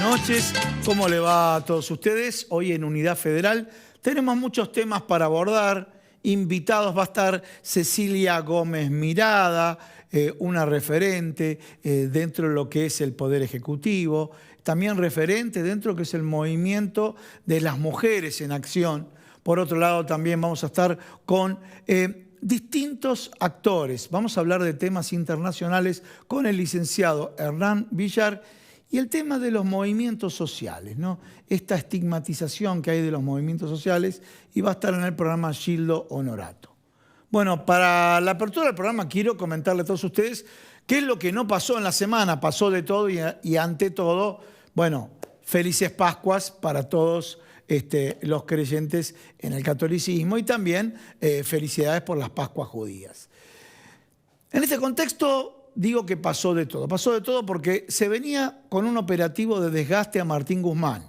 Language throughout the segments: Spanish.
noches. ¿Cómo le va a todos ustedes? Hoy en Unidad Federal tenemos muchos temas para abordar. Invitados va a estar Cecilia Gómez Mirada, una referente dentro de lo que es el Poder Ejecutivo, también referente dentro de lo que es el movimiento de las mujeres en acción. Por otro lado, también vamos a estar con distintos actores. Vamos a hablar de temas internacionales con el licenciado Hernán Villar y el tema de los movimientos sociales, ¿no? Esta estigmatización que hay de los movimientos sociales, y va a estar en el programa Gildo Honorato. Bueno, para la apertura del programa quiero comentarle a todos ustedes qué es lo que no pasó en la semana. Pasó de todo y ante todo, bueno, felices Pascuas para todos los creyentes en el catolicismo y también felicidades por las Pascuas judías. En este contexto digo que pasó de todo. Pasó de todo porque se venía con un operativo de desgaste a Martín Guzmán,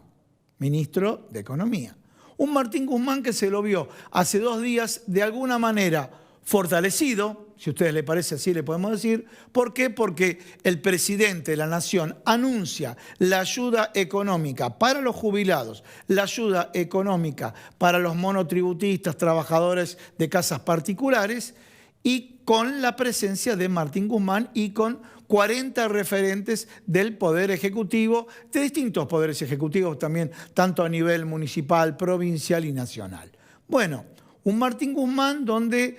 ministro de Economía. Un Martín Guzmán que se lo vio hace 2 días de alguna manera fortalecido, si a ustedes les parece así le podemos decir. ¿Por qué? Porque el presidente de la Nación anuncia la ayuda económica para los jubilados, la ayuda económica para los monotributistas, trabajadores de casas particulares, y con la presencia de Martín Guzmán y con 40 referentes del Poder Ejecutivo, de distintos poderes ejecutivos también, tanto a nivel municipal, provincial y nacional. Bueno, un Martín Guzmán donde,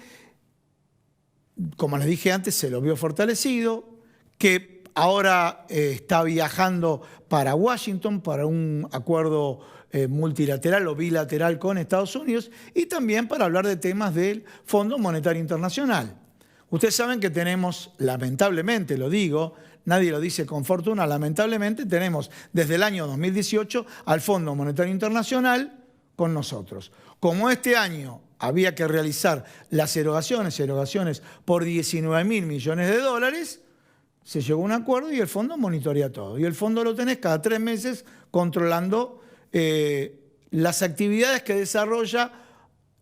como les dije antes, se lo vio fortalecido, que ahora está viajando para Washington para un acuerdo multilateral o bilateral con Estados Unidos y también para hablar de temas del Fondo Monetario Internacional. Ustedes saben que tenemos, lamentablemente lo digo, nadie lo dice con fortuna, lamentablemente tenemos desde el año 2018 al Fondo Monetario Internacional con nosotros. Como este año había que realizar las erogaciones por 19.000 millones de dólares, se llegó a un acuerdo y el fondo monitorea todo. Y el fondo lo tenés cada 3 meses controlando las actividades que desarrolla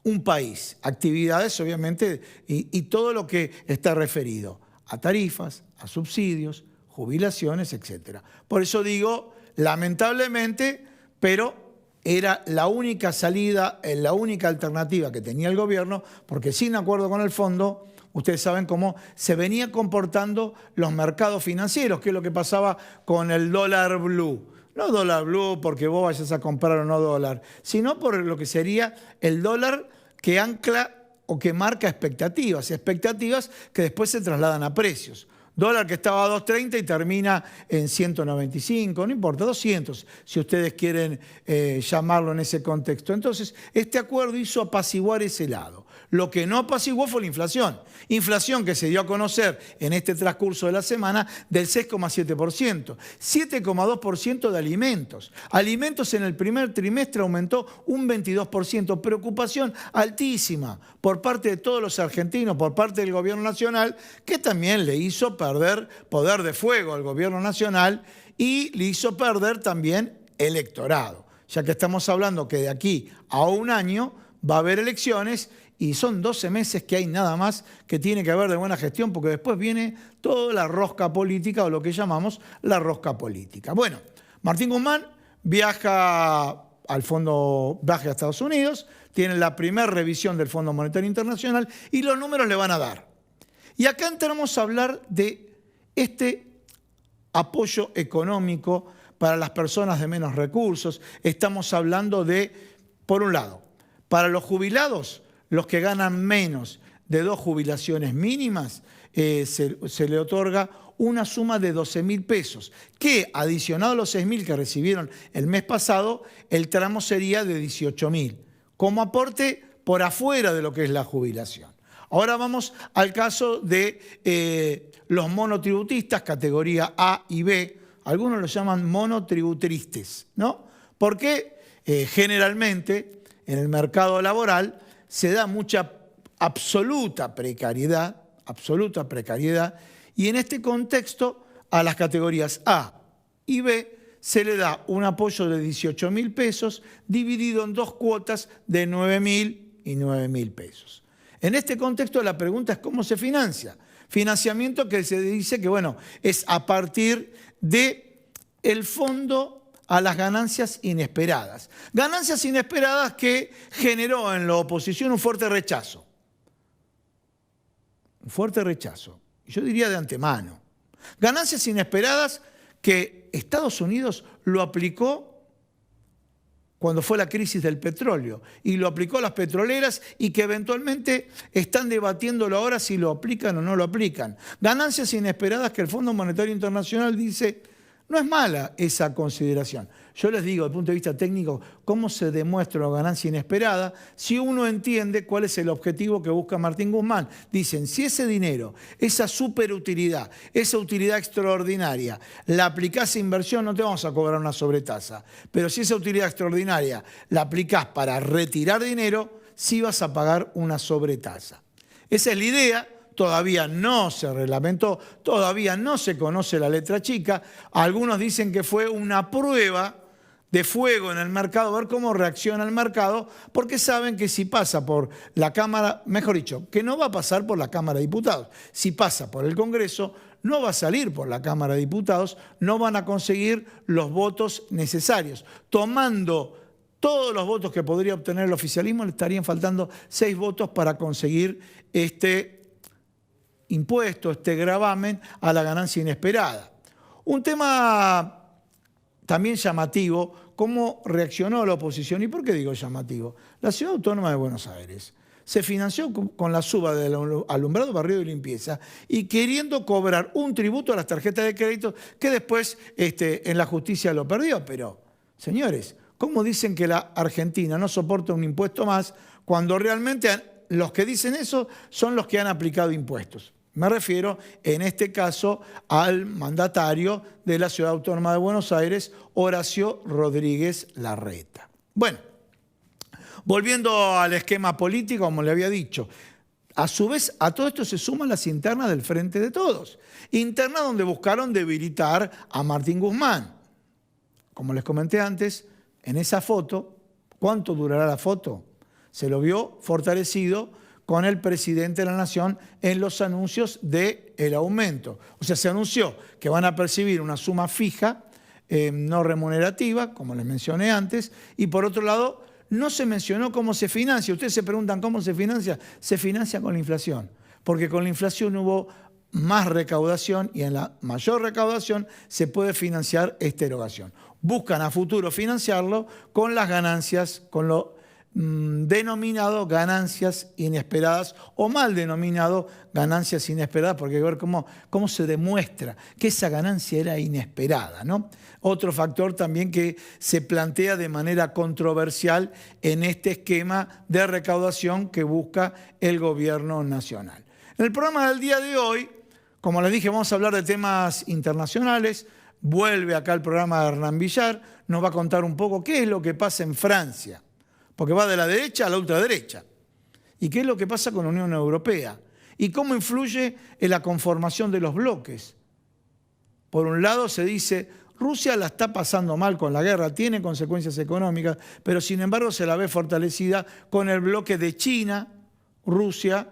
un país. Actividades, obviamente, y todo lo que está referido a tarifas, a subsidios, jubilaciones, etc. Por eso digo, lamentablemente, pero era la única salida, la única alternativa que tenía el gobierno, porque sin acuerdo con el fondo, ustedes saben cómo se venía comportando los mercados financieros, que es lo que pasaba con el dólar blue. No dólar blue porque vos vayas a comprar o no dólar, sino por lo que sería el dólar que ancla o que marca expectativas que después se trasladan a precios. Dólar que estaba a 2.30 y termina en 195, no importa, 200, si ustedes quieren llamarlo en ese contexto. Entonces, este acuerdo hizo apaciguar ese lado. Lo que no apaciguó fue la inflación. Inflación que se dio a conocer en este transcurso de la semana del 6,7%. 7,2% de alimentos. Alimentos en el primer trimestre aumentó un 22%. Preocupación altísima por parte de todos los argentinos, por parte del gobierno nacional, que también le hizo perder poder de fuego al gobierno nacional y le hizo perder también electorado. Ya que estamos hablando que de aquí a un año va a haber elecciones y son 12 meses que hay nada más que tiene que haber de buena gestión, porque después viene toda la rosca política o lo que llamamos la rosca política. Bueno, Martín Guzmán viaja a Estados Unidos, tiene la primera revisión del Fondo Monetario Internacional y los números le van a dar. Y acá entramos a hablar de este apoyo económico para las personas de menos recursos. Estamos hablando de, por un lado, para los jubilados, los que ganan menos de 2 jubilaciones mínimas, se le otorga una suma de 12.000 pesos, que adicionado a los 6.000 que recibieron el mes pasado, el tramo sería de 18.000, como aporte por afuera de lo que es la jubilación. Ahora vamos al caso de los monotributistas, categoría A y B. Algunos los llaman monotributristes, ¿no? Porque generalmente en el mercado laboral se da mucha absoluta precariedad, y en este contexto a las categorías A y B se le da un apoyo de 18.000 pesos dividido en 2 cuotas de 9.000 y 9.000 pesos. En este contexto la pregunta es ¿cómo se financia? Financiamiento que se dice que, bueno, es a partir del Fondo a las ganancias inesperadas. Ganancias inesperadas que generó en la oposición un fuerte rechazo. Un fuerte rechazo. Yo diría de antemano. Ganancias inesperadas que Estados Unidos lo aplicó cuando fue la crisis del petróleo, y lo aplicó a las petroleras y que eventualmente están debatiéndolo ahora si lo aplican o no lo aplican. Ganancias inesperadas que el Fondo Monetario Internacional dice, no es mala esa consideración. Yo les digo, desde el punto de vista técnico, cómo se demuestra una ganancia inesperada si uno entiende cuál es el objetivo que busca Martín Guzmán. Dicen, si ese dinero, esa superutilidad, esa utilidad extraordinaria, la aplicás a inversión, no te vamos a cobrar una sobretasa. Pero si esa utilidad extraordinaria la aplicás para retirar dinero, sí vas a pagar una sobretasa. Esa es la idea. Todavía no se reglamentó, todavía no se conoce la letra chica. Algunos dicen que fue una prueba de fuego en el mercado, ver cómo reacciona el mercado, porque saben que si pasa por la Cámara, mejor dicho, que no va a pasar por la Cámara de Diputados. Si pasa por el Congreso, no va a salir por la Cámara de Diputados, no van a conseguir los votos necesarios. Tomando todos los votos que podría obtener el oficialismo, le estarían faltando 6 votos para conseguir este impuesto, este gravamen a la ganancia inesperada. Un tema también llamativo, cómo reaccionó la oposición. ¿Y por qué digo llamativo? La Ciudad Autónoma de Buenos Aires se financió con la suba del alumbrado, barrido y limpieza y queriendo cobrar un tributo a las tarjetas de crédito que después en la justicia lo perdió. Pero, señores, ¿cómo dicen que la Argentina no soporta un impuesto más cuando realmente los que dicen eso son los que han aplicado impuestos? Me refiero, en este caso, al mandatario de la Ciudad Autónoma de Buenos Aires, Horacio Rodríguez Larreta. Bueno, volviendo al esquema político, como le había dicho, a su vez a todo esto se suman las internas del Frente de Todos. Internas donde buscaron debilitar a Martín Guzmán. Como les comenté antes, en esa foto, ¿cuánto durará la foto? Se lo vio fortalecido con el presidente de la Nación en los anuncios del aumento. O sea, se anunció que van a percibir una suma fija, no remunerativa, como les mencioné antes, y por otro lado, no se mencionó cómo se financia. Ustedes se preguntan cómo se financia. Se financia con la inflación, porque con la inflación hubo más recaudación y en la mayor recaudación se puede financiar esta erogación. Buscan a futuro financiarlo con las ganancias, con lo denominado ganancias inesperadas o mal denominado ganancias inesperadas, porque hay que ver cómo se demuestra que esa ganancia era inesperada, ¿no? Otro factor también que se plantea de manera controversial en este esquema de recaudación que busca el gobierno nacional. En el programa del día de hoy, como les dije, vamos a hablar de temas internacionales. Vuelve acá el programa de Hernán Villar, nos va a contar un poco qué es lo que pasa en Francia, porque va de la derecha a la ultraderecha. ¿Y qué es lo que pasa con la Unión Europea? ¿Y cómo influye en la conformación de los bloques? Por un lado se dice, Rusia la está pasando mal con la guerra, tiene consecuencias económicas, pero sin embargo se la ve fortalecida con el bloque de China, Rusia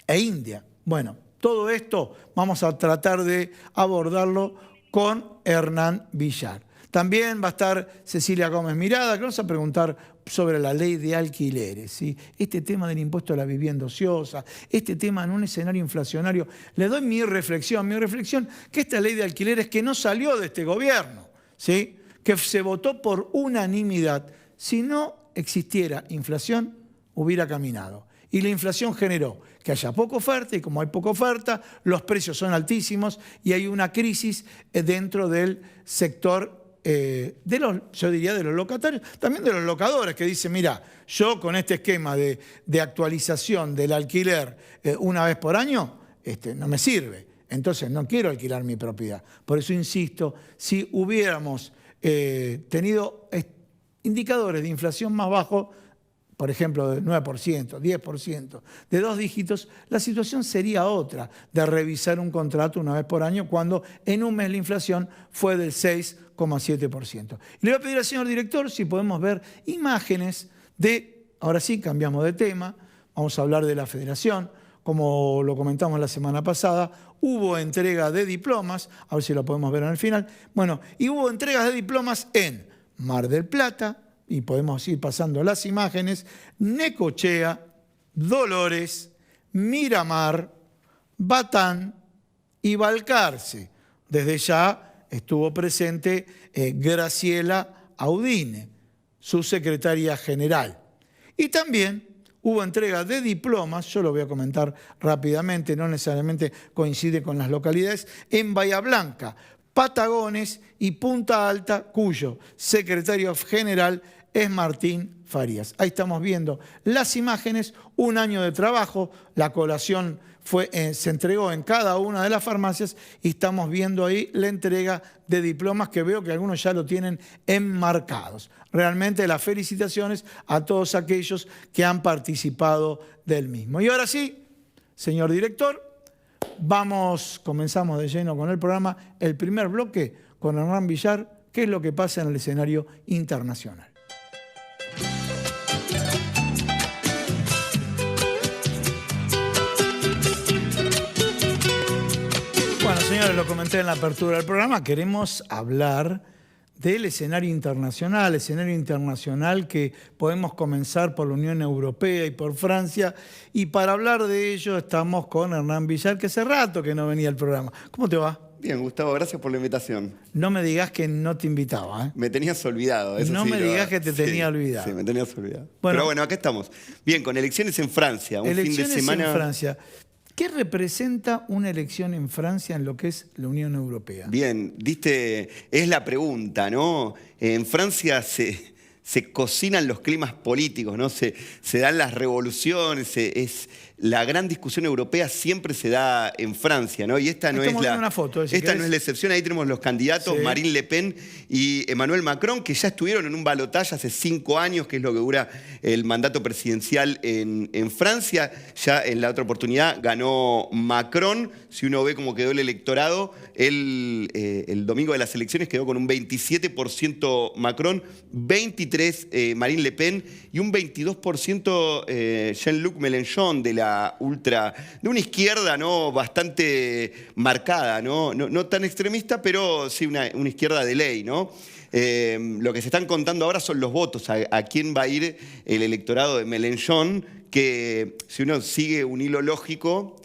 e India. Bueno, todo esto vamos a tratar de abordarlo con Hernán Villar. También va a estar Cecilia Gómez Mirada, que vamos a preguntar sobre la ley de alquileres, ¿sí? Este tema del impuesto a la vivienda ociosa, este tema en un escenario inflacionario. Le doy mi reflexión, que esta ley de alquileres que no salió de este gobierno, ¿sí? Que se votó por unanimidad. Si no existiera inflación, hubiera caminado. Y la inflación generó que haya poca oferta, y como hay poca oferta, los precios son altísimos y hay una crisis dentro del sector yo diría de los locatarios, también de los locadores que dicen, mira, yo con este esquema de actualización del alquiler una vez por año, no me sirve. Entonces no quiero alquilar mi propiedad. Por eso insisto, si hubiéramos tenido indicadores de inflación más bajos, por ejemplo, del 9%, 10%, de 2 dígitos, la situación sería otra, de revisar un contrato una vez por año, cuando en un mes la inflación fue del 6,7%. Y le voy a pedir al señor director si podemos ver imágenes ahora sí, cambiamos de tema, vamos a hablar de la Federación, como lo comentamos la semana pasada, hubo entrega de diplomas, a ver si lo podemos ver en el final. Bueno, y hubo entregas de diplomas en Mar del Plata, y podemos ir pasando las imágenes, Necochea, Dolores, Miramar, Batán y Balcarce. Desde ya estuvo presente Graciela Audine, su secretaria general. Y también hubo entrega de diplomas, yo lo voy a comentar rápidamente, no necesariamente coincide con las localidades, en Bahía Blanca, Patagones y Punta Alta, cuyo secretario general es Martín Farías. Ahí estamos viendo las imágenes, un año de trabajo, la colación se entregó en cada una de las farmacias y estamos viendo ahí la entrega de diplomas que veo que algunos ya lo tienen enmarcados. Realmente las felicitaciones a todos aquellos que han participado del mismo. Y ahora sí, señor director, comenzamos de lleno con el programa, el primer bloque con Hernán Villar, qué es lo que pasa en el escenario internacional. Bueno, señores, lo comenté en la apertura del programa, queremos hablar del escenario internacional que podemos comenzar por la Unión Europea y por Francia, y para hablar de ello estamos con Hernán Villar, que hace rato que no venía al programa. ¿Cómo te va? Bien, Gustavo, gracias por la invitación. No me digas que no te invitaba, ¿eh? Me tenías olvidado. Eso no sí, me digas que te tenía olvidado. Sí, me tenías olvidado. Bueno, pero bueno, acá estamos. Bien, con elecciones en Francia, un fin de semana. En Francia. ¿Qué representa una elección en Francia en lo que es la Unión Europea? Bien, es la pregunta, ¿no? En Francia se cocinan los climas políticos, ¿no? Se dan las revoluciones, la gran discusión europea siempre se da en Francia, ¿no? Y esta no es una foto, no es la excepción. Ahí tenemos los candidatos, sí. Marine Le Pen y Emmanuel Macron, que ya estuvieron en un balotaje hace 5 años, que es lo que dura el mandato presidencial en Francia. Ya en la otra oportunidad ganó Macron. Si uno ve cómo quedó el electorado, el domingo de las elecciones quedó con un 27% Macron, 23% Marine Le Pen y un 22% Jean-Luc Mélenchon de una izquierda, ¿no? Bastante marcada, no tan extremista, pero sí una izquierda de ley, ¿no? Lo que se están contando ahora son los votos, a quién va a ir el electorado de Mélenchon, que si uno sigue un hilo lógico,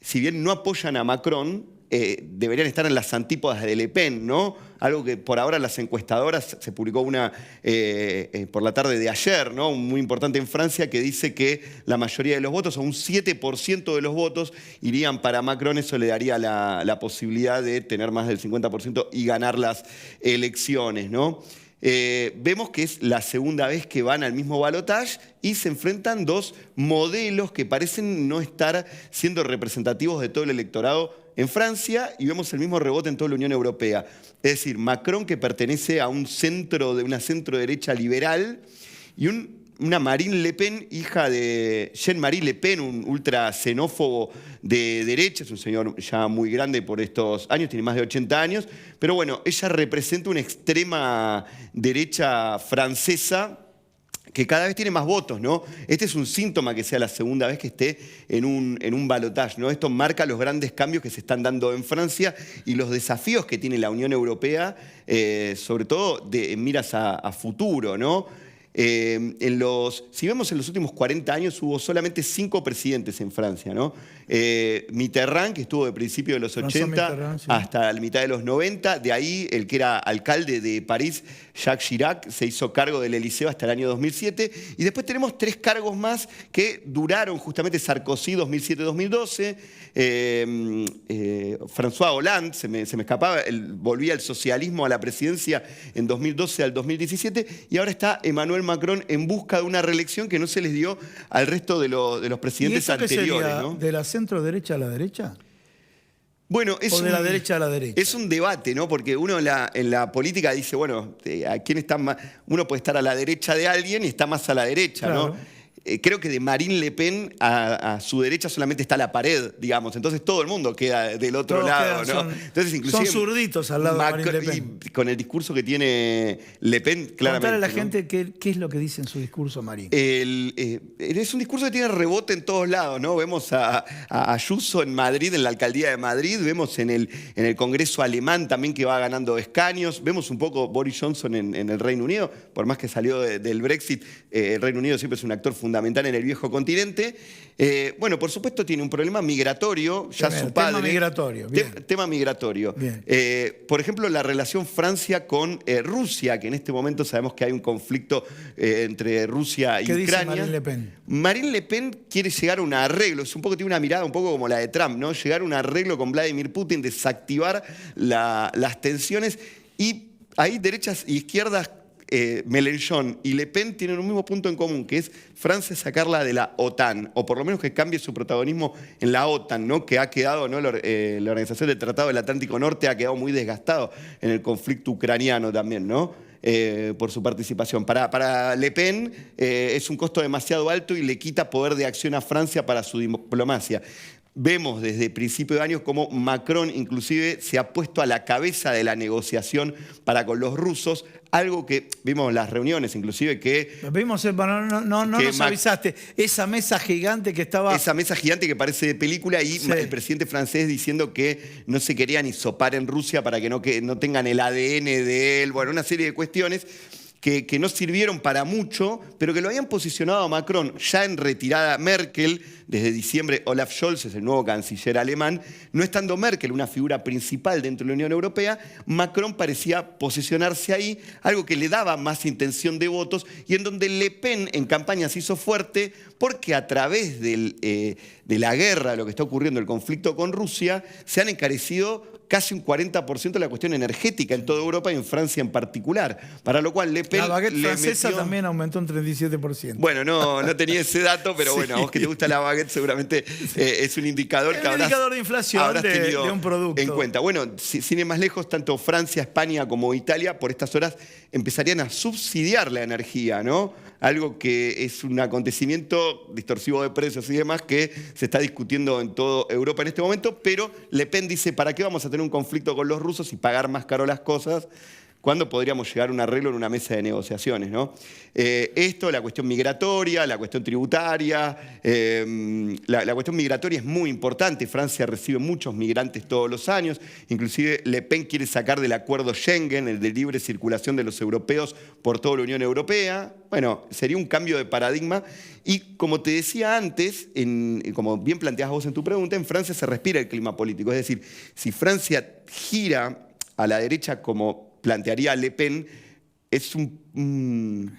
si bien no apoyan a Macron, deberían estar en las antípodas de Le Pen, ¿no? Algo que por ahora las encuestadoras, se publicó una por la tarde de ayer, ¿no? Muy importante en Francia, que dice que la mayoría de los votos, o un 7% de los votos, irían para Macron. Eso le daría la posibilidad de tener más del 50% y ganar las elecciones, ¿no? Vemos que es la segunda vez que van al mismo balotaje y se enfrentan dos modelos que parecen no estar siendo representativos de todo el electorado en Francia, y vemos el mismo rebote en toda la Unión Europea. Es decir, Macron, que pertenece a una centro-derecha liberal, y una Marine Le Pen, hija de Jean-Marie Le Pen, un ultra xenófobo de derecha, es un señor ya muy grande por estos años, tiene más de 80 años, pero bueno, ella representa una extrema derecha francesa que cada vez tiene más votos, ¿no? Este es un síntoma que sea la segunda vez que esté en un balotaje, ¿no? Esto marca los grandes cambios que se están dando en Francia y los desafíos que tiene la Unión Europea, sobre todo en miras a futuro, ¿no? Si vemos en los últimos 40 años hubo solamente 5 presidentes en Francia, ¿no? Mitterrand, que estuvo de principios de los 80 hasta la mitad de los 90, de ahí el que era alcalde de París, Jacques Chirac, se hizo cargo del Elíseo hasta el año 2007, y después tenemos 3 cargos más que duraron, justamente Sarkozy 2007-2012, François Hollande, se me escapaba, volvía el socialismo a la presidencia en 2012 al 2017, y ahora está Emmanuel Macron en busca de una reelección que no se les dio al resto de los presidentes anteriores, ¿no? ¿De la centro-derecha a la derecha? Bueno, ¿O de la derecha a la derecha? Es un debate, ¿no? Porque uno en la política dice, bueno, ¿a quién está más? Uno puede estar a la derecha de alguien y está más a la derecha, claro, ¿no? creo que de Marine Le Pen a su derecha solamente está la pared, digamos. Entonces todo el mundo queda del otro lado, ¿no? Entonces, inclusive, son zurditos al lado de Marine Le Pen. Y con el discurso que tiene Le Pen, claramente. Contar a la ¿no? gente qué es lo que dice en su discurso, Marine. Es un discurso que tiene rebote en todos lados, ¿no? Vemos a Ayuso en Madrid, en la alcaldía de Madrid, vemos en el Congreso alemán también que va ganando escaños, vemos un poco Boris Johnson en el Reino Unido, por más que salió del Brexit, el Reino Unido siempre es un actor fundamental en el viejo continente. Bueno, por supuesto tiene un problema migratorio, ya su padre. Tema migratorio, bien. Tema migratorio. Bien. Por ejemplo, la relación Francia con Rusia, que en este momento sabemos que hay un conflicto entre Rusia y Ucrania. ¿Qué dice Marine Le Pen? Marine Le Pen quiere llegar a un arreglo, tiene una mirada un poco como la de Trump, ¿no? Llegar a un arreglo con Vladimir Putin, desactivar las tensiones, y ahí derechas e izquierdas, Mélenchon y Le Pen tienen un mismo punto en común, que es Francia sacarla de la OTAN, o por lo menos que cambie su protagonismo en la OTAN, ¿no? Que ha quedado, ¿no? La Organización del Tratado del Atlántico Norte ha quedado muy desgastado en el conflicto ucraniano también, ¿no? Por su participación. Para Le Pen es un costo demasiado alto y le quita poder de acción a Francia para su diplomacia. Vemos desde principios de años cómo Macron inclusive se ha puesto a la cabeza de la negociación para con los rusos, algo que vimos en las reuniones inclusive que... Vimos, no nos avisaste, esa mesa gigante que estaba... Esa mesa gigante que parece de película y sí. El presidente francés diciendo que no se querían hisopar en Rusia para que no tengan el ADN de él, bueno, una serie de cuestiones que no sirvieron para mucho, pero que lo habían posicionado a Macron ya en retirada. Merkel, desde diciembre, Olaf Scholz es el nuevo canciller alemán, no estando Merkel una figura principal dentro de la Unión Europea, Macron parecía posicionarse ahí, algo que le daba más intención de votos y en donde Le Pen en campaña se hizo fuerte porque a través de la guerra, de lo que está ocurriendo, el conflicto con Rusia, se han encarecido casi un 40% de la cuestión energética en toda Europa y en Francia en particular. Para lo cual Le Pen... La baguette francesa también aumentó un 37%. Bueno, no tenía ese dato, pero sí. Bueno, a vos que te gusta la baguette seguramente es un indicador que indicador de inflación de un producto. En cuenta. Bueno, sin ir más lejos, tanto Francia, España como Italia por estas horas empezarían a subsidiar la energía, ¿no? Algo que es un acontecimiento distorsivo de precios y demás que se está discutiendo en toda Europa en este momento, pero Le Pen dice, ¿para qué vamos a tener un conflicto con los rusos y pagar más caro las cosas? ¿Cuándo podríamos llegar a un arreglo en una mesa de negociaciones, ¿no? Esto, la cuestión migratoria, la cuestión tributaria. La cuestión migratoria es muy importante. Francia recibe muchos migrantes todos los años. Inclusive Le Pen quiere sacar del acuerdo Schengen, el de libre circulación de los europeos por toda la Unión Europea. Bueno, sería un cambio de paradigma. Y como te decía antes, como bien planteabas vos en tu pregunta, en Francia se respira el clima político. Es decir, si Francia gira a la derecha como plantearía Le Pen, es un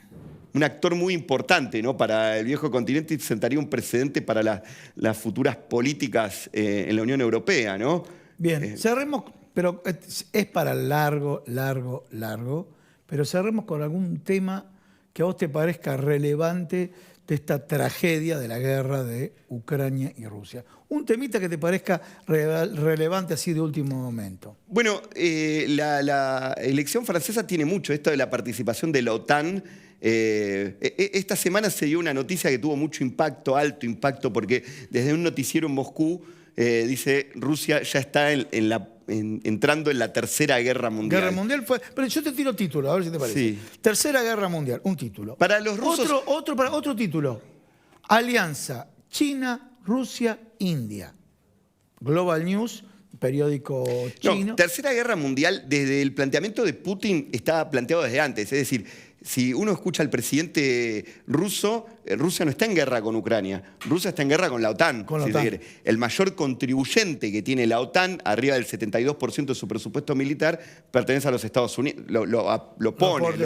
actor muy importante, ¿no? Para el viejo continente y sentaría un precedente para las futuras políticas en la Unión Europea, ¿no? Bien, cerremos, pero es para largo, pero cerremos con algún tema que a vos te parezca relevante de esta tragedia de la guerra de Ucrania y Rusia. Un temita que te parezca relevante así de último momento. Bueno, la elección francesa tiene mucho esto de la participación de la OTAN. Esta semana se dio una noticia que tuvo mucho impacto, alto impacto, porque desde un noticiero en Moscú dice Rusia ya está entrando en la Tercera Guerra Mundial. Guerra Mundial fue... Pero yo te tiro título, a ver si te parece. Sí. Tercera Guerra Mundial, un título. Para los rusos... Otro título. Alianza China, Rusia, India. Global News, periódico chino. No, Tercera Guerra Mundial, desde el planteamiento de Putin, estaba planteado desde antes. Es decir, si uno escucha al presidente ruso, Rusia no está en guerra con Ucrania, Rusia está en guerra con la OTAN. Con la si OTAN. se quiere. El mayor contribuyente que tiene la OTAN, arriba del 72% de su presupuesto militar, pertenece a los Estados Unidos, lo pone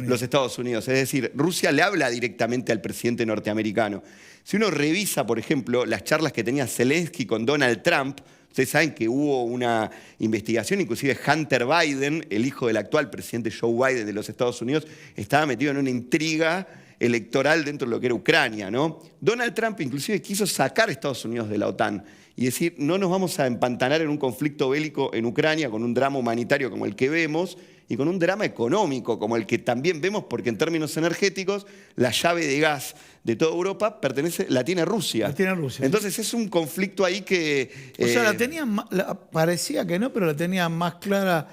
los Estados Unidos. Es decir, Rusia le habla directamente al presidente norteamericano. Si uno revisa, por ejemplo, las charlas que tenía Zelensky con Donald Trump, ustedes saben que hubo una investigación, inclusive Hunter Biden, el hijo del actual presidente Joe Biden de los Estados Unidos, estaba metido en una intriga electoral dentro de lo que era Ucrania, ¿no? Donald Trump inclusive quiso sacar a Estados Unidos de la OTAN y decir, no nos vamos a empantanar en un conflicto bélico en Ucrania con un drama humanitario como el que vemos, y con un drama económico como el que también vemos, porque en términos energéticos la llave de gas de toda Europa la tiene Rusia. La tiene Rusia. Entonces es un conflicto ahí que... O sea, parecía que no, pero la tenía más clara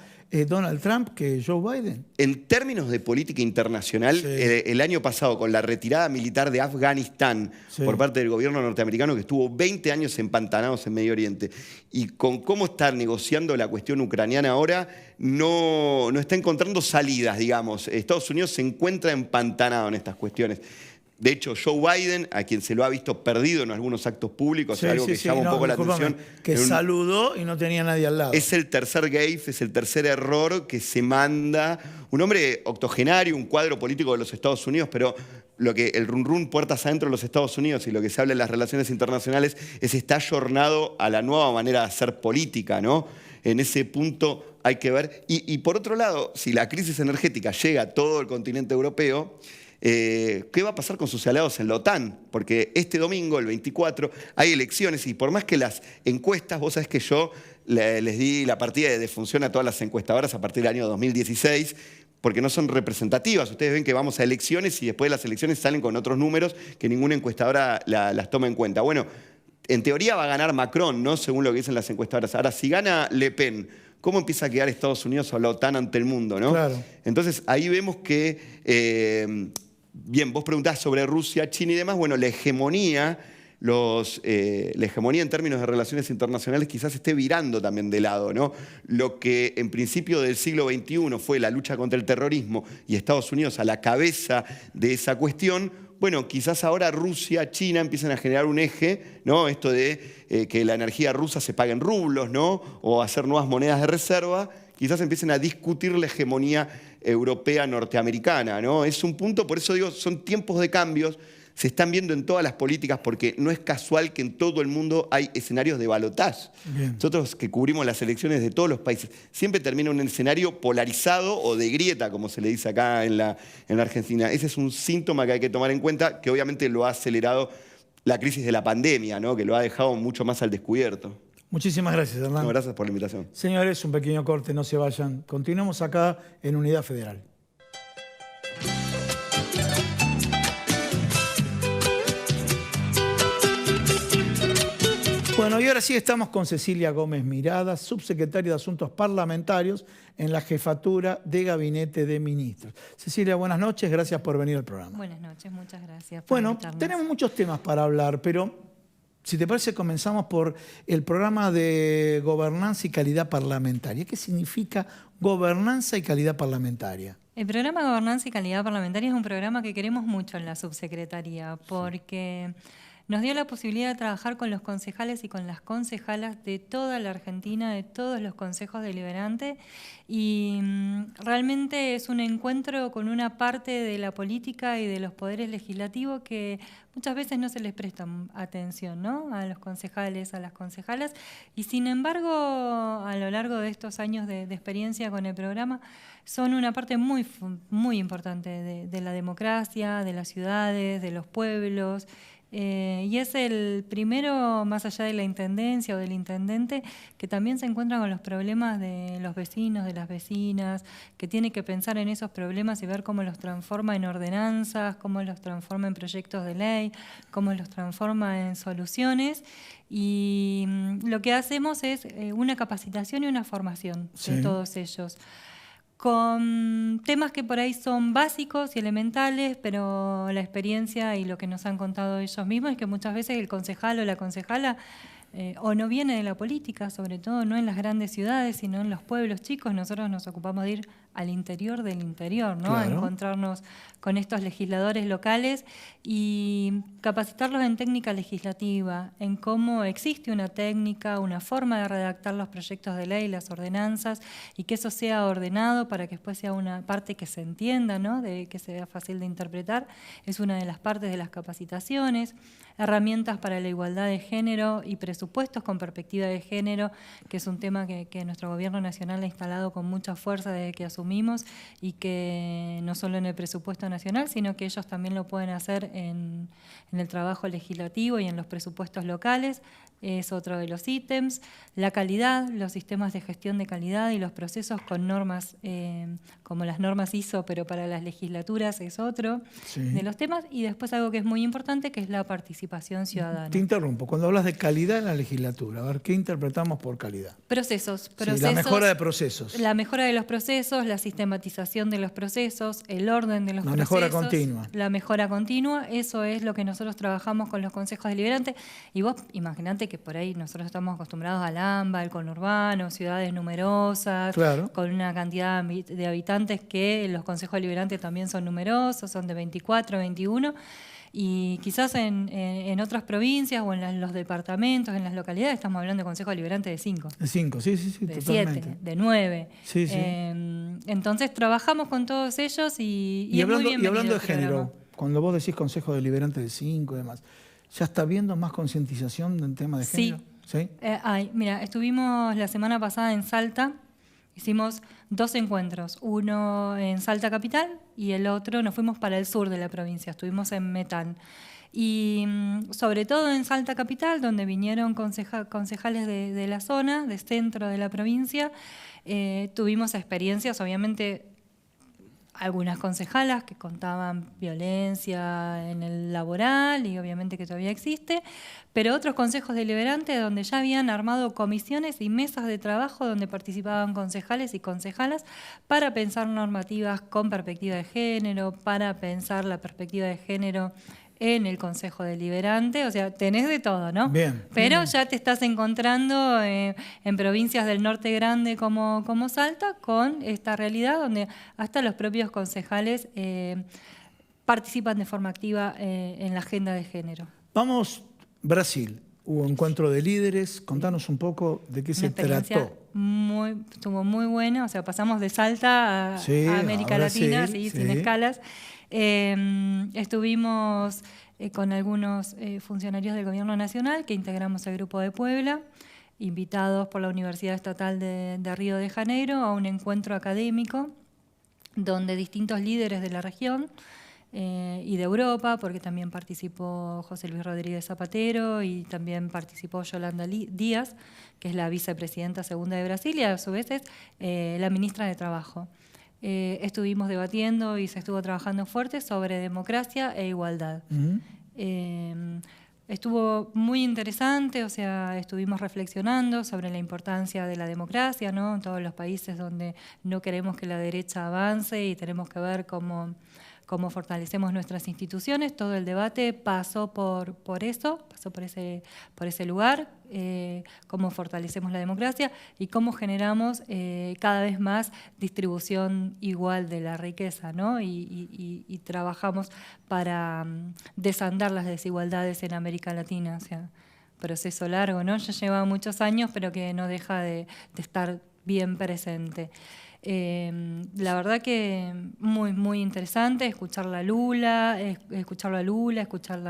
Donald Trump que Joe Biden. En términos de política internacional, Sí. el año pasado, con la retirada militar de Afganistán por parte del gobierno norteamericano, que estuvo 20 años empantanados en Medio Oriente, y con cómo está negociando la cuestión ucraniana ahora, no está encontrando salidas, digamos. Estados Unidos se encuentra empantanado en estas cuestiones. De hecho, Joe Biden, a quien se lo ha visto perdido en algunos actos públicos, Sí, algo que llama un poco la atención. Que saludó y no tenía nadie al lado. Es el tercer gaffe, es el tercer error que se manda. Un hombre octogenario, un cuadro político de los Estados Unidos, pero el run run puertas adentro de los Estados Unidos y lo que se habla en las relaciones internacionales está ayornado a la nueva manera de hacer política, ¿no? En ese punto hay que ver. Y por otro lado, si la crisis energética llega a todo el continente europeo, ¿qué va a pasar con sus aliados en la OTAN? Porque este domingo, el 24, hay elecciones y por más que las encuestas, vos sabés que yo les di la partida de defunción a todas las encuestadoras a partir del año 2016, porque no son representativas. Ustedes ven que vamos a elecciones y después de las elecciones salen con otros números que ninguna encuestadora las toma en cuenta. Bueno, en teoría va a ganar Macron, ¿no? Según lo que dicen las encuestadoras. Ahora, si gana Le Pen, ¿cómo empieza a quedar Estados Unidos o la OTAN ante el mundo, ¿no? Claro. Entonces, ahí vemos que... Bien, vos preguntás sobre Rusia, China y demás. Bueno, la hegemonía en términos de relaciones internacionales quizás esté virando también de lado, ¿no? Lo que en principio del siglo XXI fue la lucha contra el terrorismo y Estados Unidos a la cabeza de esa cuestión, bueno, quizás ahora Rusia, China empiezan a generar un eje, ¿no? Esto de que la energía rusa se pague en rublos, ¿no? O hacer nuevas monedas de reserva. Quizás empiecen a discutir la hegemonía europea norteamericana, ¿no? Es un punto, por eso digo, son tiempos de cambios, se están viendo en todas las políticas porque no es casual que en todo el mundo hay escenarios de balotaje. Nosotros que cubrimos las elecciones de todos los países, siempre termina un escenario polarizado o de grieta, como se le dice acá en la Argentina. Ese es un síntoma que hay que tomar en cuenta, que obviamente lo ha acelerado la crisis de la pandemia, ¿no? Que lo ha dejado mucho más al descubierto. Muchísimas gracias, Hernán. No, gracias por la invitación. Señores, un pequeño corte, no se vayan. Continuamos acá en Unidad Federal. Bueno, y ahora sí estamos con Cecilia Gómez Mirada, subsecretaria de Asuntos Parlamentarios en la Jefatura de Gabinete de Ministros. Cecilia, buenas noches, gracias por venir al programa. Buenas noches, muchas gracias por Bueno, invitarnos. tenemos muchos temas para hablar, pero si te parece comenzamos por el programa de gobernanza y calidad parlamentaria. ¿Qué significa gobernanza y calidad parlamentaria? El programa de Gobernanza y Calidad Parlamentaria es un programa que queremos mucho en la subsecretaría porque nos dio la posibilidad de trabajar con los concejales y con las concejalas de toda la Argentina, de todos los consejos deliberantes, y realmente es un encuentro con una parte de la política y de los poderes legislativos que muchas veces no se les presta atención, ¿no? A los concejales, a las concejalas, y sin embargo, a lo largo de estos años de experiencia con el programa, son una parte muy, muy importante de la democracia, de las ciudades, de los pueblos. Y es el primero, más allá de la intendencia o del intendente, que también se encuentra con los problemas de los vecinos, de las vecinas, que tiene que pensar en esos problemas y ver cómo los transforma en ordenanzas, cómo los transforma en proyectos de ley, cómo los transforma en soluciones. Y lo que hacemos es una capacitación y una formación de todos ellos, con temas que por ahí son básicos y elementales, pero la experiencia y lo que nos han contado ellos mismos es que muchas veces el concejal o la concejala o no viene de la política, sobre todo no en las grandes ciudades, sino en los pueblos chicos. Nosotros nos ocupamos de ir al interior del interior, ¿no? Claro. A encontrarnos con estos legisladores locales y capacitarlos en técnica legislativa, en cómo existe una técnica, una forma de redactar los proyectos de ley, las ordenanzas, y que eso sea ordenado para que después sea una parte que se entienda, ¿no? De que sea fácil de interpretar. Es una de las partes de las capacitaciones. Herramientas para la igualdad de género y presupuestos con perspectiva de género, que es un tema que nuestro gobierno nacional ha instalado con mucha fuerza desde que asumió asumimos y que no solo en el presupuesto nacional, sino que ellos también lo pueden hacer en el trabajo legislativo y en los presupuestos locales. Es otro de los ítems. La calidad, los sistemas de gestión de calidad y los procesos con normas, como las normas ISO, pero para las legislaturas es otro de los temas. Y después algo que es muy importante, que es la participación ciudadana. Te interrumpo. Cuando hablas de calidad en la legislatura, a ver, ¿qué interpretamos por calidad? Procesos. Sí, la mejora de procesos. La mejora de los procesos, la sistematización de los procesos, el orden de los procesos. La mejora continua. La mejora continua, eso es lo que nosotros trabajamos con los consejos deliberantes. Y vos imaginate que por ahí nosotros estamos acostumbrados al AMBA, al conurbano, ciudades numerosas, claro, con una cantidad de habitantes que los consejos deliberantes también son numerosos, son de 24, 21. Y quizás en otras provincias o en los departamentos, en las localidades, estamos hablando de consejos deliberantes de 5. De 5, sí, de totalmente. 7, de 9. Sí, sí. Entonces trabajamos con todos ellos y hablando de género, cuando vos decís consejo deliberante de 5 y demás, ¿ya está habiendo más concientización del tema de género? Sí. Mira, estuvimos la semana pasada en Salta. Hicimos 2 encuentros, uno en Salta Capital y el otro nos fuimos para el sur de la provincia, estuvimos en Metán. Y sobre todo en Salta Capital, donde vinieron concejales de la zona, del centro de la provincia, tuvimos experiencias, obviamente, algunas concejalas que contaban violencia en el laboral y obviamente que todavía existe, pero otros consejos deliberantes donde ya habían armado comisiones y mesas de trabajo donde participaban concejales y concejalas para pensar normativas con perspectiva de género, para pensar la perspectiva de género en el Consejo Deliberante, o sea, tenés de todo, ¿no? Bien. Pero ya te estás encontrando en provincias del norte grande como Salta con esta realidad donde hasta los propios concejales participan de forma activa en la agenda de género. Vamos, Brasil. Hubo encuentro de líderes. Contanos un poco de qué se trató. Estuvo muy buena, o sea, pasamos de Salta a América Latina, sin escalas. Estuvimos con algunos funcionarios del Gobierno Nacional que integramos el Grupo de Puebla, invitados por la Universidad Estatal de Río de Janeiro a un encuentro académico donde distintos líderes de la región y de Europa, porque también participó José Luis Rodríguez Zapatero y también participó Yolanda Díaz, que es la vicepresidenta segunda de Brasil y a su vez es la ministra de Trabajo. Estuvimos debatiendo y se estuvo trabajando fuerte sobre democracia e igualdad. Estuvo muy interesante, o sea, estuvimos reflexionando sobre la importancia de la democracia, ¿no? En todos los países donde no queremos que la derecha avance y tenemos que ver cómo fortalecemos nuestras instituciones. Todo el debate pasó por eso, pasó por ese lugar, cómo fortalecemos la democracia y cómo generamos cada vez más distribución igual de la riqueza, ¿no? Y trabajamos para desandar las desigualdades en América Latina. O sea, proceso largo, ¿no? Ya lleva muchos años, pero que no deja de estar bien presente. La verdad que muy, muy interesante escucharlo a Lula, escucharla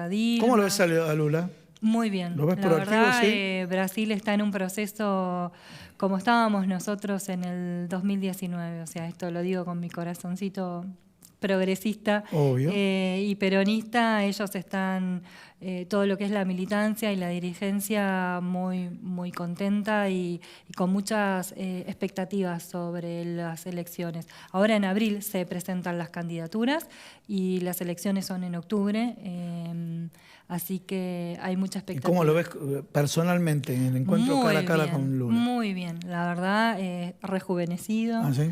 a Dilma. ¿Cómo lo ves a Lula? Muy bien. ¿Lo ves la proactivo, verdad, sí? Brasil está en un proceso como estábamos nosotros en el 2019. O sea, esto lo digo con mi corazoncito progresista. Obvio. Y peronista. Ellos están, todo lo que es la militancia y la dirigencia, muy, muy contenta y con muchas expectativas sobre las elecciones. Ahora en abril se presentan las candidaturas y las elecciones son en octubre. Así que hay mucha expectativa. ¿Y cómo lo ves personalmente en el encuentro cara a cara con Lula? Muy bien, la verdad, rejuvenecido. ¿Ah, sí?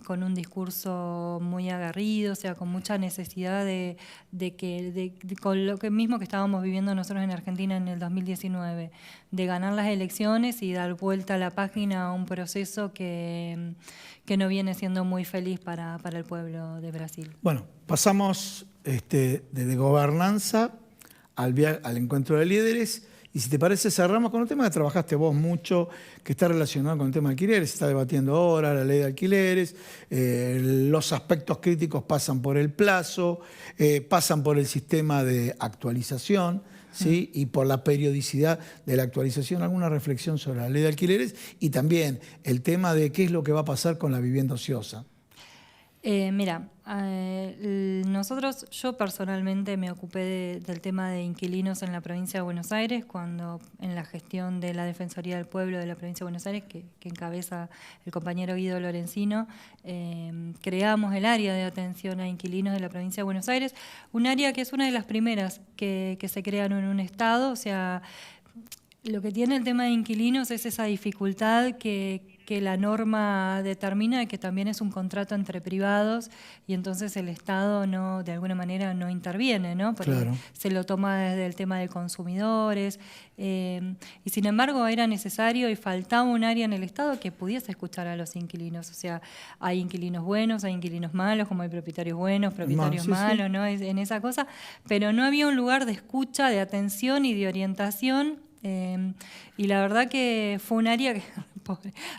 Con un discurso muy aguerrido, o sea, con mucha necesidad de con lo que mismo que estábamos viviendo nosotros en Argentina en el 2019, de ganar las elecciones y dar vuelta a la página a un proceso que no viene siendo muy feliz para el pueblo de Brasil. Bueno, pasamos desde gobernanza al encuentro de líderes. Y si te parece, cerramos con un tema que trabajaste vos mucho, que está relacionado con el tema de alquileres. Se está debatiendo ahora la ley de alquileres. Los aspectos críticos pasan por el plazo, pasan por el sistema de actualización ¿sí? Y por la periodicidad de la actualización, alguna reflexión sobre la ley de alquileres y también el tema de qué es lo que va a pasar con la vivienda ociosa. Mira, yo personalmente me ocupé del tema de inquilinos en la provincia de Buenos Aires, cuando en la gestión de la Defensoría del Pueblo de la provincia de Buenos Aires, que encabeza el compañero Guido Lorenzino, creamos el área de atención a inquilinos de la provincia de Buenos Aires, un área que es una de las primeras que se crean en un estado. O sea, lo que tiene el tema de inquilinos es esa dificultad que la norma determina, que también es un contrato entre privados y entonces el Estado de alguna manera no interviene, ¿no? Porque claro, se lo toma desde el tema de consumidores y sin embargo era necesario y faltaba un área en el Estado que pudiese escuchar a los inquilinos. O sea, hay inquilinos buenos, hay inquilinos malos, como hay propietarios buenos, propietarios malos, ¿no? En esa cosa, pero no había un lugar de escucha, de atención y de orientación. Y la verdad que fue un área que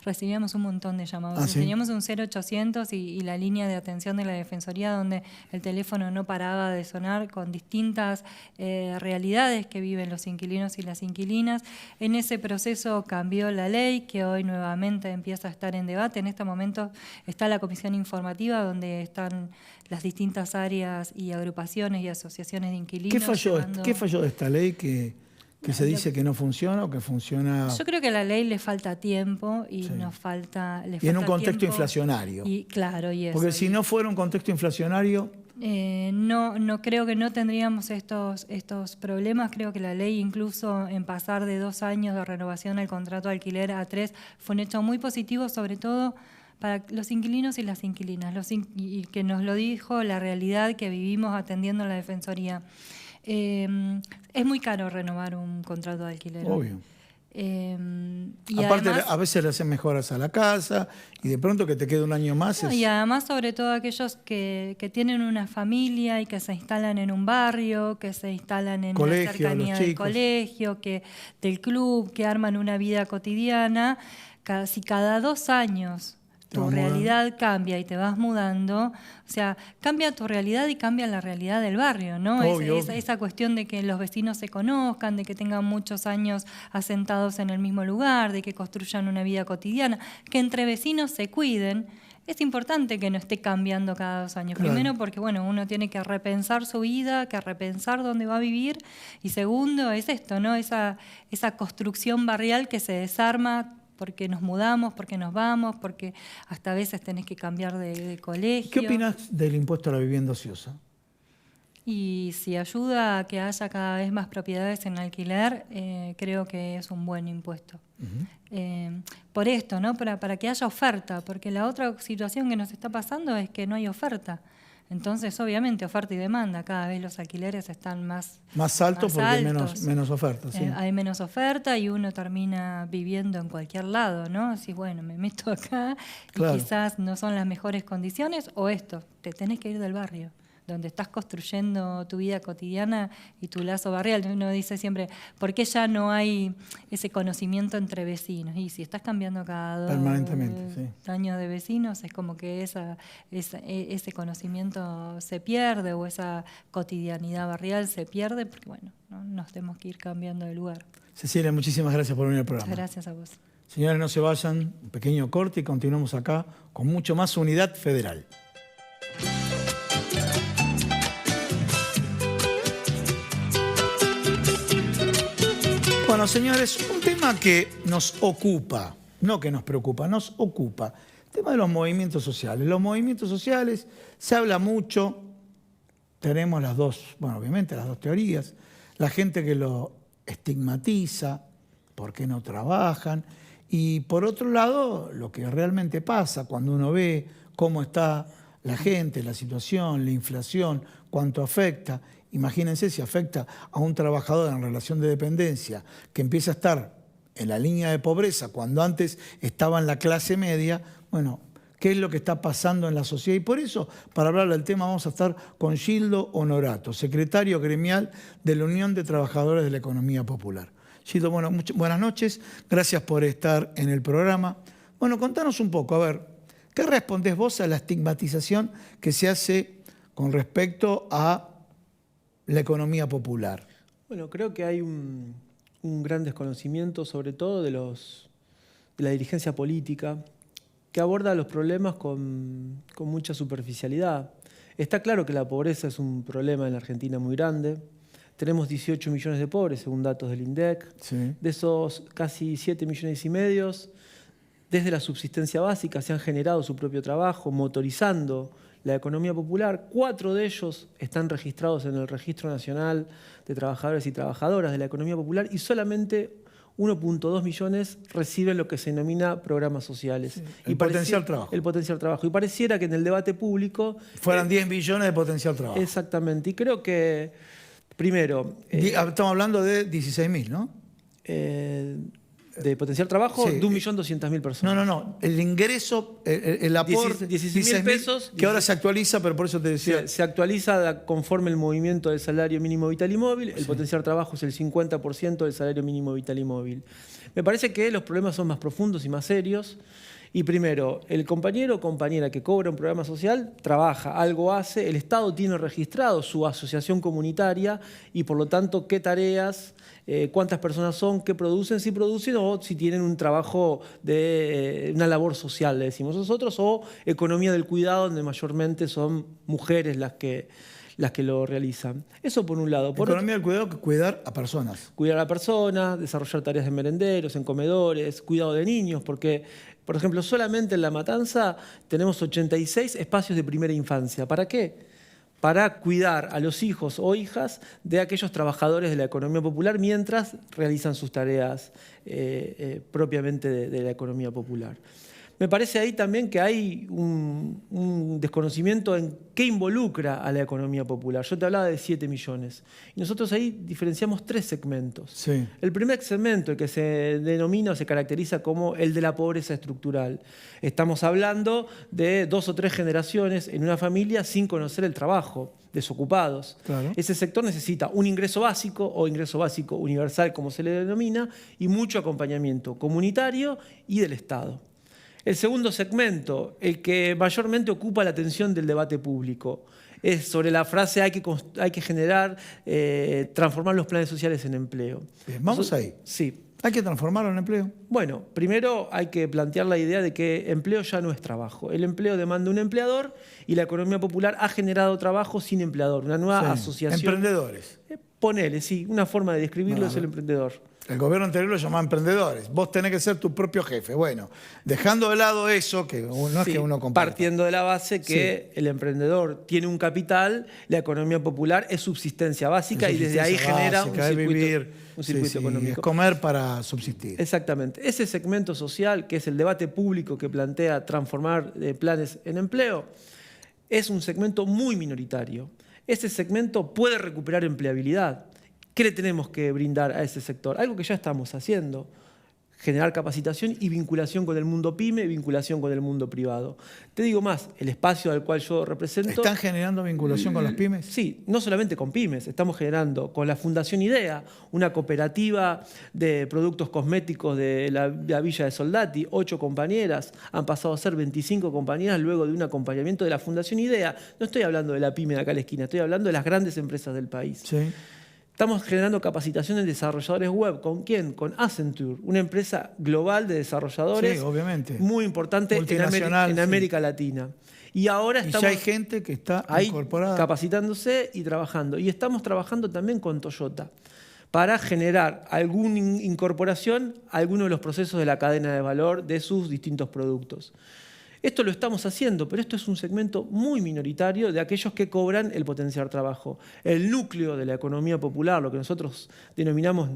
recibíamos un montón de llamados. Teníamos un 0800 y la línea de atención de la Defensoría, donde el teléfono no paraba de sonar con distintas realidades que viven los inquilinos y las inquilinas. En ese proceso cambió la ley, que hoy nuevamente empieza a estar en debate. En este momento está la comisión informativa, donde están las distintas áreas y agrupaciones y asociaciones de inquilinos. ¿Qué falló de esta ley que se dice que no funciona o que funciona? Yo creo que a la ley le falta tiempo y nos falta... Y en un contexto inflacionario. Y claro, y eso. Porque si no fuera un contexto inflacionario... No creo que no tendríamos estos problemas. Creo que la ley, incluso en pasar de 2 años de renovación del contrato de alquiler a 3, fue un hecho muy positivo, sobre todo para los inquilinos y las inquilinas, y que nos lo dijo la realidad que vivimos atendiendo la Defensoría. Es muy caro renovar un contrato de alquiler. Obvio. Y aparte, además, a veces le hacen mejoras a la casa y de pronto que te quede un año más. Y además, sobre todo aquellos que tienen una familia y que se instalan en un barrio, que se instalan en la cercanía del colegio, del club, que arman una vida cotidiana. Si cada 2 años tu realidad cambia y te vas mudando, o sea, cambia tu realidad y cambia la realidad del barrio, ¿no? Esa cuestión de que los vecinos se conozcan, de que tengan muchos años asentados en el mismo lugar, de que construyan una vida cotidiana, que entre vecinos se cuiden. Es importante que no esté cambiando cada 2 años. Claro. Primero porque uno tiene que repensar su vida, que repensar dónde va a vivir. Y segundo es esto, ¿no? Esa construcción barrial que se desarma porque nos mudamos, porque nos vamos, porque hasta a veces tenés que cambiar de colegio. ¿Qué opinas del impuesto a la vivienda ociosa? Y si ayuda a que haya cada vez más propiedades en alquiler, creo que es un buen impuesto. Por esto, ¿no? Para que haya oferta, porque la otra situación que nos está pasando es que no hay oferta. Entonces, obviamente, oferta y demanda, cada vez los alquileres están más altos porque hay menos oferta. Sí. Hay menos oferta y uno termina viviendo en cualquier lado, ¿no? Así, me meto acá y quizás no son las mejores condiciones, o te tenés que ir del barrio, donde estás construyendo tu vida cotidiana y tu lazo barrial. Uno dice siempre, ¿por qué ya no hay ese conocimiento entre vecinos? Y si estás cambiando cada 2 años de vecinos, es como que ese conocimiento se pierde, o esa cotidianidad barrial se pierde, porque ¿no? Nos tenemos que ir cambiando de lugar. Cecilia, muchísimas gracias por venir al programa. Gracias a vos. Señores, no se vayan, un pequeño corte y continuamos acá con mucho más Unidad Federal. Bueno, señores, un tema que nos ocupa, no que nos preocupa, nos ocupa. El tema de los movimientos sociales. Los movimientos sociales, se habla mucho, tenemos obviamente las dos teorías. La gente que lo estigmatiza, por qué no trabajan. Y por otro lado, lo que realmente pasa cuando uno ve cómo está la gente, la situación, la inflación, cuánto afecta. Imagínense si afecta a un trabajador en relación de dependencia que empieza a estar en la línea de pobreza cuando antes estaba en la clase media. ¿Qué es lo que está pasando en la sociedad? Y por eso, para hablar del tema, vamos a estar con Gildo Honorato, secretario gremial de la Unión de Trabajadores de la Economía Popular. Gildo, buenas noches, gracias por estar en el programa. Contanos un poco, a ver, ¿qué respondés vos a la estigmatización que se hace con respecto a la economía popular? Bueno, creo que hay un gran desconocimiento, sobre todo de la dirigencia política, que aborda los problemas con mucha superficialidad. Está claro que la pobreza es un problema en la Argentina muy grande. Tenemos 18 millones de pobres, según datos del INDEC. Sí. De esos casi 7,5 millones, desde la subsistencia básica se han generado su propio trabajo, motorizando la economía popular. 4 de ellos están registrados en el Registro Nacional de Trabajadores y Trabajadoras de la Economía Popular y solamente 1,2 millones reciben lo que se denomina programas sociales. Sí, el potencial trabajo. El potencial trabajo. Y pareciera que en el debate público... Fueran 10 millones de potencial trabajo. Exactamente. Y creo que, primero... Estamos hablando de 16.000, ¿no? De potencial trabajo, sí. de 1.200.000 personas. No. El ingreso, el aporte, 16.000 pesos. Que ahora se actualiza, pero por eso te decía. Se actualiza conforme el movimiento del salario mínimo vital y móvil. El Sí. potencial trabajo es el 50% del salario mínimo vital y móvil. Me parece que los problemas son más profundos y más serios. Y primero, el compañero o compañera que cobra un programa social trabaja, algo hace, el Estado tiene registrado su asociación comunitaria y por lo tanto qué tareas, cuántas personas son, qué producen, si producen o si tienen un trabajo de una labor social, le decimos nosotros, o economía del cuidado, donde mayormente son mujeres las que lo realizan. Eso por un lado. Por Economía del cuidado, cuidar a personas. Cuidar a la persona, desarrollar tareas de merenderos, en comedores, cuidado de niños, porque, por ejemplo, solamente en La Matanza tenemos 86 espacios de primera infancia. ¿Para qué? Para cuidar a los hijos o hijas de aquellos trabajadores de la economía popular mientras realizan sus tareas propiamente de la economía popular. Me parece ahí también que hay un desconocimiento en qué involucra a la economía popular. Yo te hablaba de 7 millones. Y nosotros ahí diferenciamos 3 segmentos. Sí. El primer segmento, el que se denomina o se caracteriza como el de la pobreza estructural. Estamos hablando de 2 o 3 generaciones en una familia sin conocer el trabajo, desocupados. Claro. Ese sector necesita un ingreso básico o ingreso básico universal, como se le denomina, y mucho acompañamiento comunitario y del Estado. El segundo segmento, el que mayormente ocupa la atención del debate público, es sobre la frase hay que generar, transformar los planes sociales en empleo. Bien, vamos ahí. Sí. ¿Hay que transformarlo en empleo? Bueno, primero hay que plantear la idea de que empleo ya no es trabajo. El empleo demanda un empleador y la economía popular ha generado trabajo sin empleador, una nueva asociación. Emprendedores. Ponele, sí, una forma de describirlo es el emprendedor. El gobierno anterior lo llamaba emprendedores. Vos tenés que ser tu propio jefe. Bueno, dejando de lado eso, que no es que uno comparta. Partiendo de la base que el emprendedor tiene un capital, la economía popular es subsistencia básica y desde ahí genera un circuito económico. Es comer para subsistir. Exactamente. Ese segmento social, que es el debate público que plantea transformar planes en empleo, es un segmento muy minoritario. Ese segmento puede recuperar empleabilidad. ¿Qué le tenemos que brindar a ese sector? Algo que ya estamos haciendo. Generar capacitación y vinculación con el mundo pyme, vinculación con el mundo privado. Te digo más, el espacio al cual yo represento... ¿Están generando vinculación con las pymes? Sí, no solamente con pymes, estamos generando con la Fundación IDEA, una cooperativa de productos cosméticos de la Villa de Soldati, 8 compañeras, han pasado a ser 25 compañeras luego de un acompañamiento de la Fundación IDEA. No estoy hablando de la pyme de acá a la esquina, estoy hablando de las grandes empresas del país. Sí. Estamos generando capacitación en desarrolladores web. ¿Con quién? Con Accenture, una empresa global de desarrolladores, sí, obviamente, muy importante en América Latina. Y ahora estamos ya hay gente que está ahí incorporada, capacitándose y trabajando. Y estamos trabajando también con Toyota para generar alguna incorporación a alguno de los procesos de la cadena de valor de sus distintos productos. Esto lo estamos haciendo, pero esto es un segmento muy minoritario de aquellos que cobran el potencial trabajo. El núcleo de la economía popular, lo que nosotros denominamos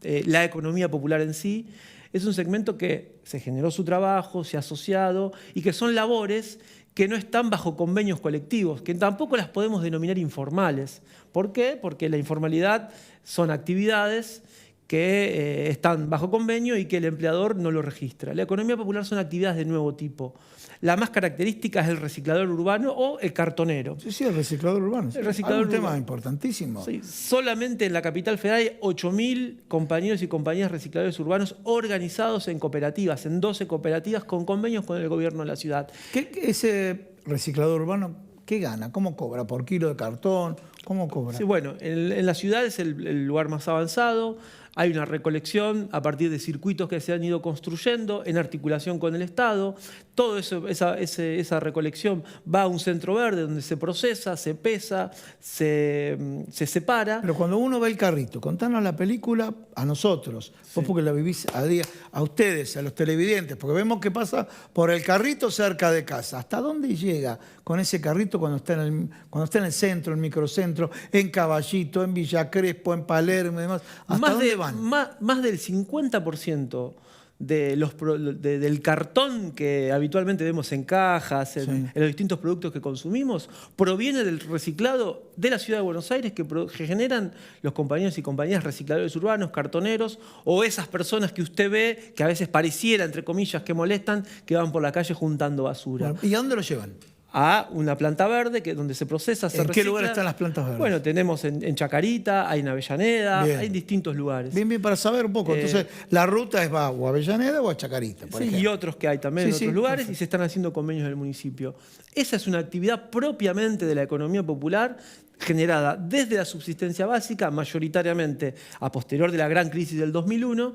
la economía popular en sí, es un segmento que se generó su trabajo, se ha asociado y que son labores que no están bajo convenios colectivos, que tampoco las podemos denominar informales. ¿Por qué? Porque la informalidad son actividades que están bajo convenio y que el empleador no lo registra. La economía popular son actividades de nuevo tipo. La más característica es el reciclador urbano o el cartonero. Sí, el reciclador urbano. El reciclador un tema urbano. importantísimo. Sí, solamente en la capital federal hay 8.000 compañeros y compañías recicladores urbanos organizados en cooperativas, en 12 cooperativas con convenios con el gobierno de la ciudad. Ese reciclador urbano, ¿qué gana? ¿Cómo cobra? ¿Por kilo de cartón? ¿Cómo cobra? Sí, bueno, en la ciudad es el lugar más avanzado. Hay una recolección a partir de circuitos que se han ido construyendo en articulación con el Estado. Toda esa recolección va a un centro verde donde se procesa, se pesa, se separa. Pero cuando uno ve el carrito, contanos la película a nosotros, vos porque la vivís a día, a ustedes, a los televidentes, porque vemos que pasa por el carrito cerca de casa. ¿Hasta dónde llega con ese carrito cuando está en el centro, en el microcentro, en Caballito, en Villa Crespo, en Palermo y demás? ¿Hasta dónde van? Más del 50% del cartón que habitualmente vemos en cajas, en los distintos productos que consumimos, proviene del reciclado de la Ciudad de Buenos Aires que generan los compañeros y compañeras recicladores urbanos, cartoneros, o esas personas que usted ve, que a veces pareciera, entre comillas, que molestan, que van por la calle juntando basura. Bueno, ¿y a dónde lo llevan? A una planta verde donde se procesa, se recicla. ¿En qué lugar están las plantas verdes? Bueno, tenemos en Chacarita, hay en Avellaneda, Bien. hay en distintos lugares. Bien, para saber un poco. Entonces, la ruta va o a Avellaneda o a Chacarita, por ejemplo. Y otros que hay también en otros lugares, perfecto. Y se están haciendo convenios del municipio. Esa es una actividad propiamente de la economía popular, generada desde la subsistencia básica, mayoritariamente a posterior de la gran crisis del 2001,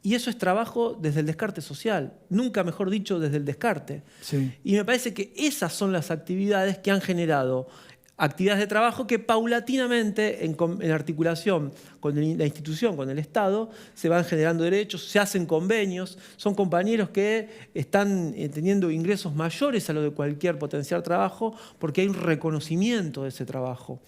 y eso es trabajo desde el descarte social, nunca mejor dicho, desde el descarte. Sí. Y me parece que esas son las actividades que han generado actividades de trabajo que paulatinamente, en articulación con la institución, con el Estado, se van generando derechos, se hacen convenios, son compañeros que están teniendo ingresos mayores a lo de cualquier potencial trabajo porque hay un reconocimiento de ese trabajo.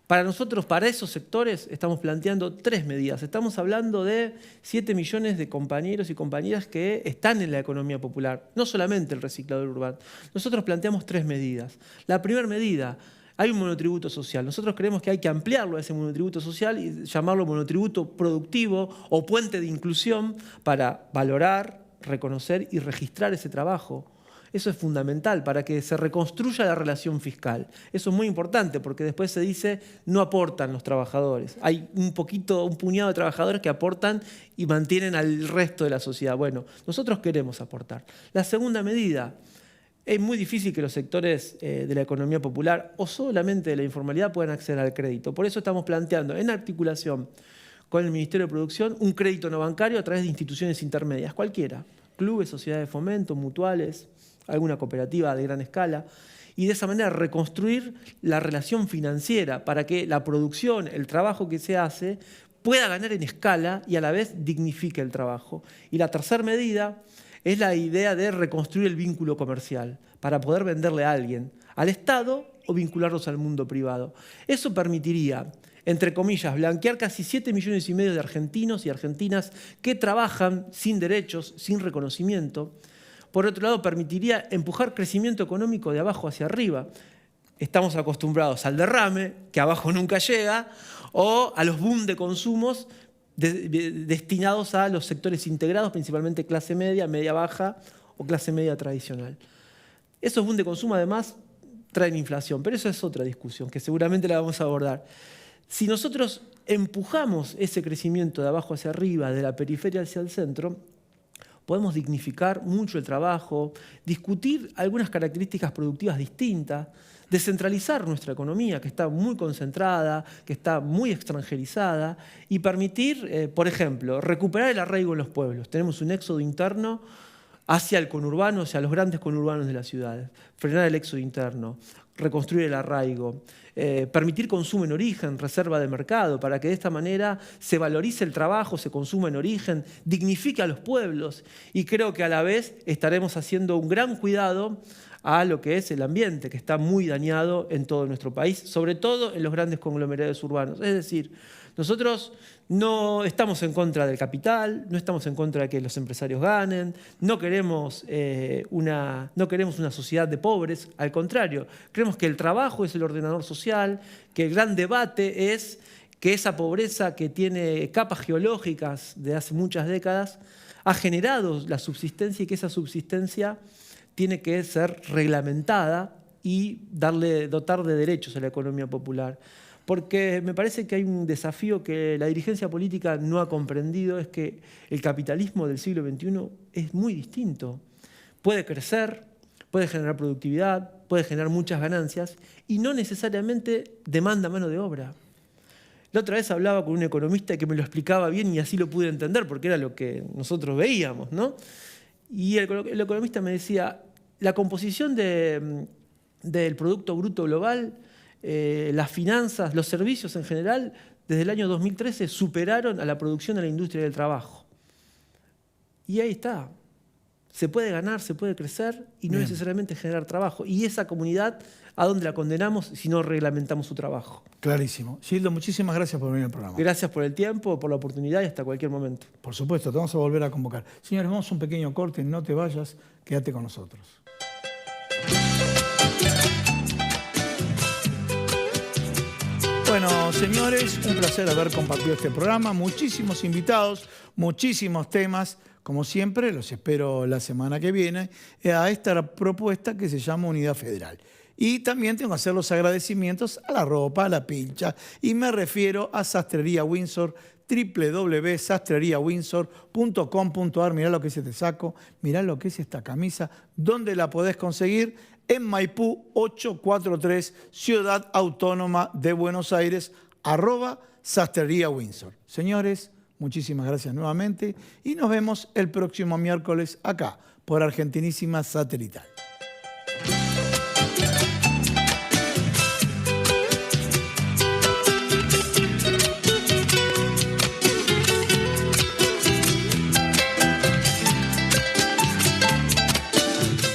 Para nosotros, para esos sectores, estamos planteando 3 medidas. Estamos hablando de 7 millones de compañeros y compañeras que están en la economía popular, no solamente el reciclador urbano. Nosotros planteamos 3 medidas. La primera medida, hay un monotributo social. Nosotros creemos que hay que ampliarlo a ese monotributo social y llamarlo monotributo productivo o puente de inclusión para valorar, reconocer y registrar ese trabajo. Eso es fundamental para que se reconstruya la relación fiscal. Eso es muy importante porque después se dice no aportan los trabajadores. Hay un puñado de trabajadores que aportan y mantienen al resto de la sociedad. Bueno, nosotros queremos aportar. La segunda medida, es muy difícil que los sectores de la economía popular o solamente de la informalidad puedan acceder al crédito. Por eso estamos planteando en articulación con el Ministerio de Producción un crédito no bancario a través de instituciones intermedias, cualquiera, clubes, sociedades de fomento, mutuales, alguna cooperativa de gran escala, y de esa manera reconstruir la relación financiera para que la producción, el trabajo que se hace, pueda ganar en escala y a la vez dignifique el trabajo. Y la tercera medida es la idea de reconstruir el vínculo comercial para poder venderle a alguien, al Estado o vincularlos al mundo privado. Eso permitiría, entre comillas, blanquear casi 7,5 millones de argentinos y argentinas que trabajan sin derechos, sin reconocimiento. Por otro lado, permitiría empujar crecimiento económico de abajo hacia arriba. Estamos acostumbrados al derrame, que abajo nunca llega, o a los boom de consumos destinados a los sectores integrados, principalmente clase media, media baja o clase media tradicional. Esos boom de consumo, además, traen inflación, pero eso es otra discusión que seguramente la vamos a abordar. Si nosotros empujamos ese crecimiento de abajo hacia arriba, de la periferia hacia el centro, podemos dignificar mucho el trabajo, discutir algunas características productivas distintas, descentralizar nuestra economía, que está muy concentrada, que está muy extranjerizada, y permitir, por ejemplo, recuperar el arraigo en los pueblos. Tenemos un éxodo interno hacia el conurbano, hacia los grandes conurbanos de las ciudades. Frenar el éxodo interno, reconstruir el arraigo, permitir consumo en origen, reserva de mercado, para que de esta manera se valorice el trabajo, se consuma en origen, dignifique a los pueblos y creo que a la vez estaremos haciendo un gran cuidado a lo que es el ambiente, que está muy dañado en todo nuestro país, sobre todo en los grandes conglomerados urbanos. Es decir, nosotros no estamos en contra del capital, no estamos en contra de que los empresarios ganen, no queremos una sociedad de pobres, al contrario, creemos que el trabajo es el ordenador social, que el gran debate es que esa pobreza que tiene capas geológicas de hace muchas décadas ha generado la subsistencia y que esa subsistencia tiene que ser reglamentada y dotar de derechos a la economía popular. Porque me parece que hay un desafío que la dirigencia política no ha comprendido, es que el capitalismo del siglo XXI es muy distinto. Puede crecer, puede generar productividad, puede generar muchas ganancias y no necesariamente demanda mano de obra. La otra vez hablaba con un economista que me lo explicaba bien y así lo pude entender porque era lo que nosotros veíamos, ¿no? Y el economista me decía, la composición del Producto Bruto Global, las finanzas, los servicios en general, desde el año 2013 superaron a la producción de la industria del trabajo. Y ahí está. Se puede ganar, se puede crecer y no necesariamente generar trabajo. Y esa comunidad, ¿a dónde la condenamos si no reglamentamos su trabajo? Clarísimo. Gildo, muchísimas gracias por venir al programa. Gracias por el tiempo, por la oportunidad y hasta cualquier momento. Por supuesto, te vamos a volver a convocar. Señores, vamos a un pequeño corte, no te vayas, quédate con nosotros. Bueno, señores, un placer haber compartido este programa. Muchísimos invitados, muchísimos temas. Como siempre, los espero la semana que viene a esta propuesta que se llama Unidad Federal. Y también tengo que hacer los agradecimientos a la ropa, a la pincha. Y me refiero a Sastrería Windsor, www.sastreriawindsor.com.ar. Mirá lo que es este saco, mirá lo que es esta camisa. ¿Dónde la podés conseguir? En Maipú 843, Ciudad Autónoma de Buenos Aires, @Sastrería Windsor. Señores, muchísimas gracias nuevamente y nos vemos el próximo miércoles acá por Argentinísima Satelital.